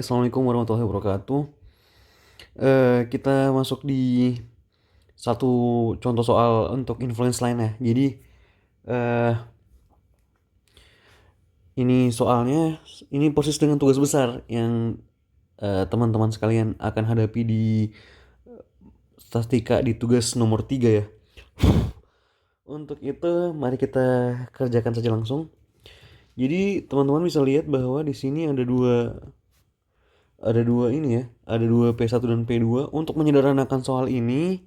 Assalamualaikum warahmatullahi wabarakatuh. Kita masuk di satu contoh soal untuk influence lainnya. Jadi eh, ini soalnya ini persis dengan tugas besar yang teman-teman sekalian akan hadapi di statistika di tugas nomor 3 ya. Untuk itu mari kita kerjakan saja langsung. Jadi teman-teman bisa lihat bahwa di sini ada dua ini ya, ada dua P1 dan P2 untuk menyederhanakan soal ini.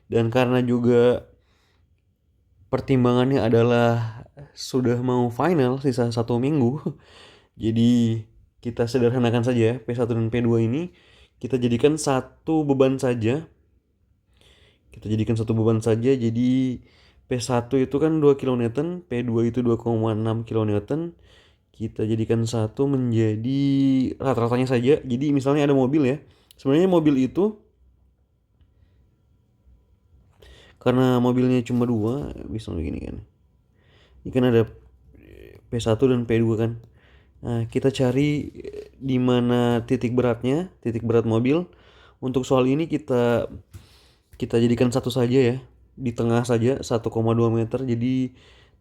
Dan karena juga pertimbangannya adalah sudah mau final sisa 1 minggu, jadi kita sederhanakan saja P1 dan P2 ini kita jadikan satu beban saja. Jadi P1 itu kan 2 kN, P2 itu 2,6 kN. Kita jadikan satu menjadi rata-ratanya saja. Jadi misalnya ada mobil ya. Sebenarnya mobil itu karena mobilnya cuma dua, bisa begini kan. Ini kan ada P1 dan P2 kan. Nah, kita cari di mana titik beratnya, titik berat mobil. Untuk soal ini kita jadikan satu saja ya. Di tengah saja 1,2 meter. Jadi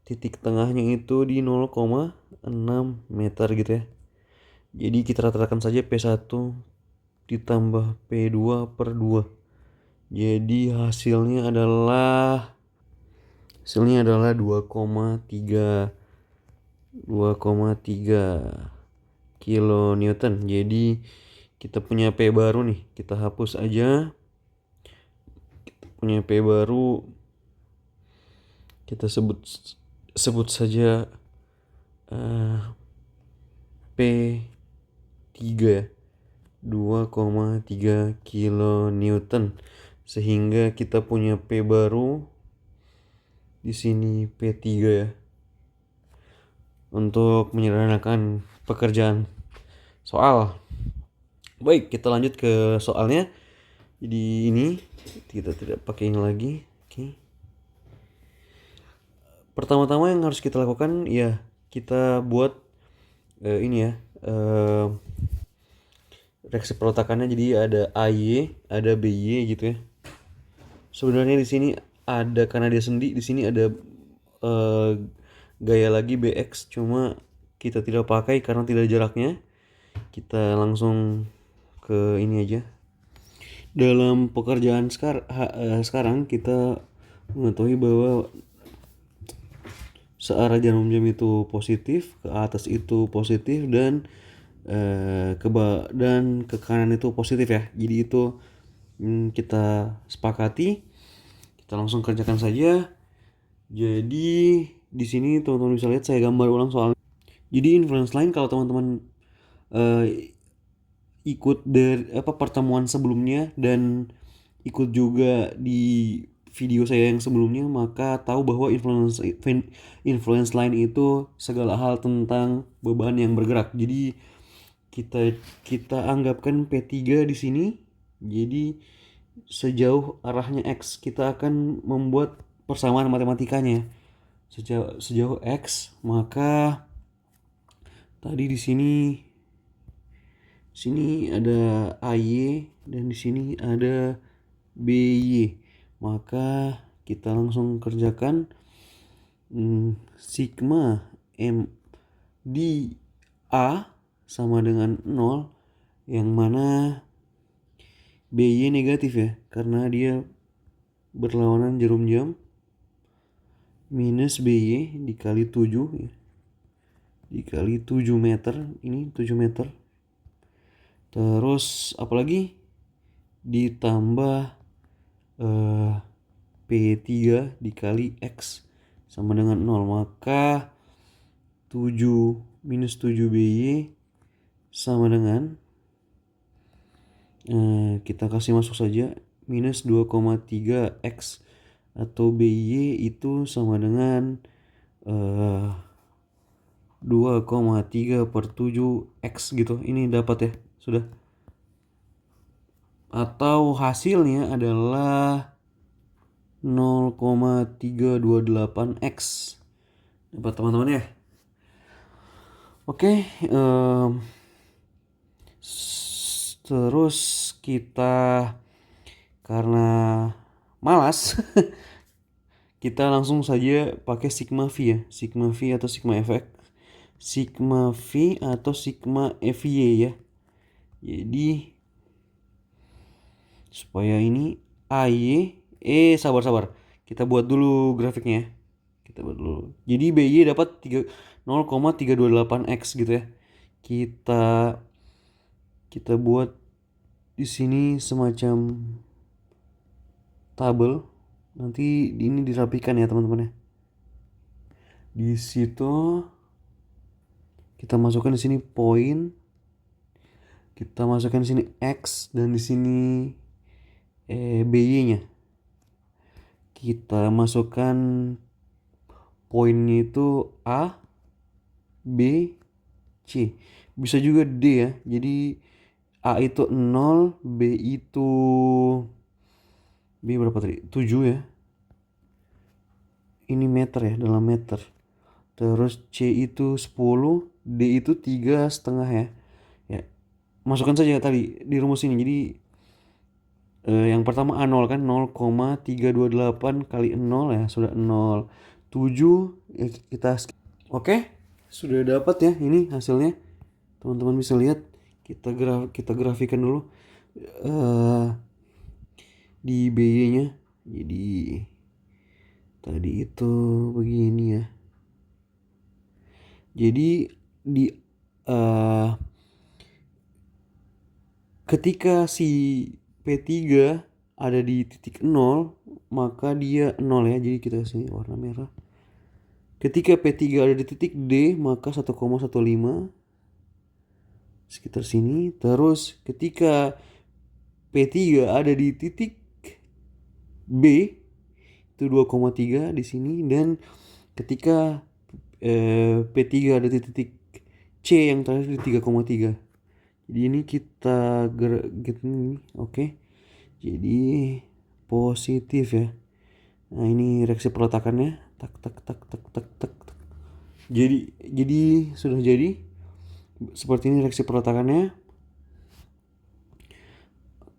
titik tengahnya itu di 0,6 meter gitu ya. Jadi kita ratakan saja P1 ditambah P2 per 2. Jadi hasilnya adalah 2,3 kilonewton. Jadi kita punya P baru nih, kita hapus aja. Kita punya P baru, kita sebut saja P3 ya, 2,3 kilonewton. Sehingga kita punya P baru di sini P3 ya. Untuk menyederhanakan pekerjaan soal. Baik, kita lanjut ke soalnya. Jadi ini kita tidak pakai ini lagi. Oke. Pertama-tama yang harus kita lakukan ya kita buat ini ya, reaksi perletakannya. Jadi ada AY, ada BY gitu ya. Sebenarnya di sini ada, karena dia sendi, di sini ada gaya lagi BX, cuma kita tidak pakai karena tidak ada jaraknya. Kita langsung ke ini aja. Dalam pekerjaan sekarang kita mengetahui bahwa searah jarum jam itu positif, ke atas itu positif, dan ke kanan itu positif ya. Jadi itu kita sepakati. Kita langsung kerjakan saja. Jadi di sini teman-teman bisa lihat saya gambar ulang soalnya. Jadi influence line, kalau teman-teman ikut dari pertemuan sebelumnya dan ikut juga di video saya yang sebelumnya, maka tahu bahwa influence line itu segala hal tentang beban yang bergerak. Jadi kita anggapkan P3 di sini. Jadi sejauh arahnya X kita akan membuat persamaan matematikanya. Sejauh X, maka tadi di sini ada AY dan di sini ada BY. Maka kita langsung kerjakan sigma M di A sama dengan 0, yang mana BY negatif ya karena dia berlawanan jarum jam, minus BY dikali 7 ya. Dikali 7 meter, ini 7 meter. Terus apalagi ditambah P3 dikali X sama dengan 0, maka 7 minus 7 BY sama dengan kita kasih masuk saja minus 2,3 X, atau BY itu sama dengan 2,3 per 7 X gitu. Ini dapat ya, sudah. Atau hasilnya adalah 0,328 X. Dapat teman-teman ya. Oke, Terus kita karena malas kita langsung saja pakai sigma V ya. Sigma V atau sigma FX. Sigma V atau sigma FY ya. Jadi supaya ini AY sabar. Kita buat dulu grafiknya ya. Kita buat dulu. Jadi BY dapat 0,328x gitu ya. Kita buat di sini semacam tabel. Nanti ini dirapikan ya teman-teman ya. Di situ kita masukkan di sini poin. Kita masukkan di sini x dan di sini BY-nya. Kita masukkan poinnya itu A, B, C. Bisa juga D ya. Jadi A itu 0, B berapa tadi? 7 ya. Ini meter ya, dalam meter. Terus C itu 10, D itu 3,5 ya. Ya. Masukkan saja tadi di rumus ini. Jadi yang pertama A0 kan 0,328 kali 0 ya, sudah 0. 7 ya, Oke, sudah dapat ya ini hasilnya. Teman-teman bisa lihat. Kita grafikan dulu di BY-nya. Jadi tadi itu begini ya. Jadi ketika si P3 ada di titik 0, maka dia 0 ya. Jadi kita kasih warna merah. Ketika P3 ada di titik D, maka 1,15 sekitar sini. Terus ketika P3 ada di titik B, itu 2,3 di sini. Dan ketika P3 ada di titik C yang terakhir di 3,3. Jadi ini kita gitu nih, oke. Jadi positif ya. Nah ini reaksi peletakannya, tak. Jadi sudah jadi seperti ini reaksi peletakannya.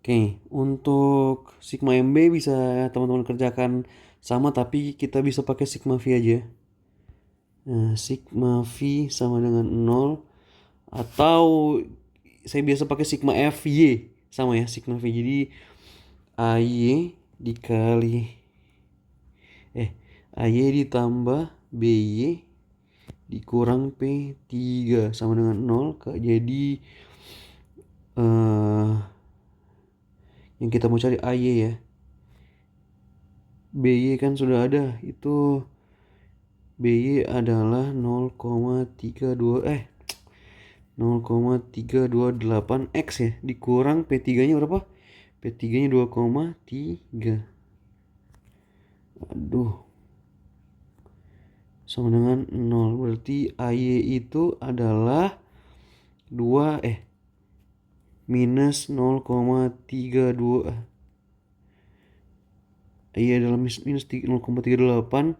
Oke, untuk sigma MB bisa teman-teman kerjakan sama, tapi kita bisa pakai sigma V aja. Nah, sigma V sama dengan 0, atau saya biasa pakai sigma FY sama ya, sigma V. Jadi AY dikali AY ditambah BY dikurang P3 sama dengan 0. Jadi yang kita mau cari AY ya. BY kan sudah ada, itu BY adalah 0,328x ya, dikurang P3 nya berapa? P3 nya 2,3. Aduh, sama dengan 0. Berarti AY itu adalah minus 0,32. AY adalah minus 0,38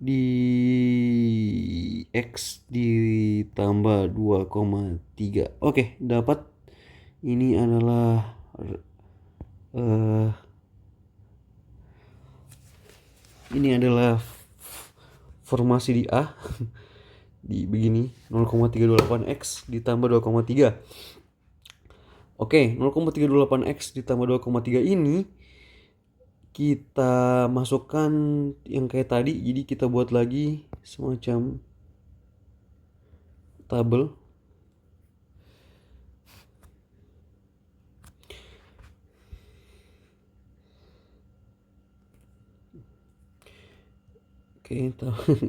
di X ditambah 2,3. Oke, dapat. Ini adalah formasi di A. Di begini 0,328x ditambah 2,3. Oke, 0,328x ditambah 2,3 ini kita masukkan yang kayak tadi. Jadi kita buat lagi semacam tabel. Oke,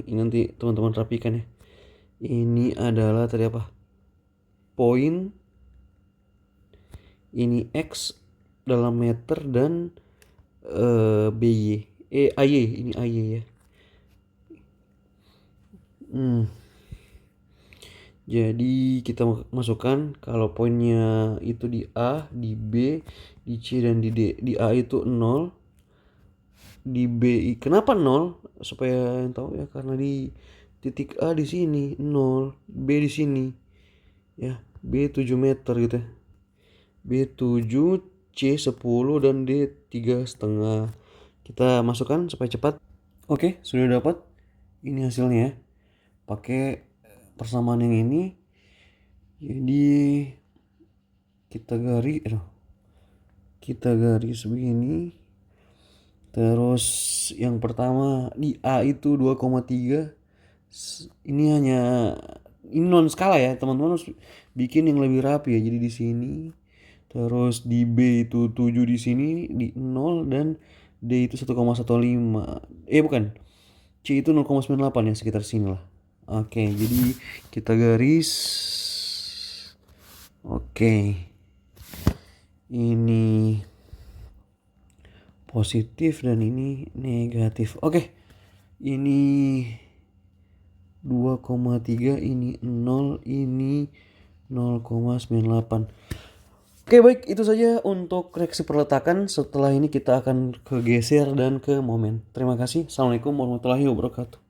ini nanti teman-teman rapikan ya. Ini adalah tadi apa? Poin. Ini X dalam meter dan BY. AY, ini AY ya. Jadi kita masukkan kalau poinnya itu di A, di B, di C dan di D. Di A itu 0. Di B, kenapa 0? Supaya yang tahu ya, karena di titik A di sini 0, B di sini. Ya, B 7 meter gitu ya. B7, C10, dan D3,5. Kita masukkan supaya cepat. Oke, sudah dapat. Ini hasilnya ya. Pakai persamaan yang ini. Jadi kita garis begini. Terus yang pertama di A itu 2,3. Ini non skala ya, teman-teman harus bikin yang lebih rapi ya. Jadi di sini, terus di B itu 7 di sini, di 0, dan D itu 1,15. Bukan. C itu 0,98 ya, sekitar sini lah. Oke, jadi kita garis. Oke. Ini positif dan ini negatif. Oke. Ini 2,3, ini 0, ini 0,98. Oke, baik, itu saja untuk reaksi perletakan. Setelah ini kita akan ke geser dan ke momen. Terima kasih. Assalamualaikum warahmatullahi wabarakatuh.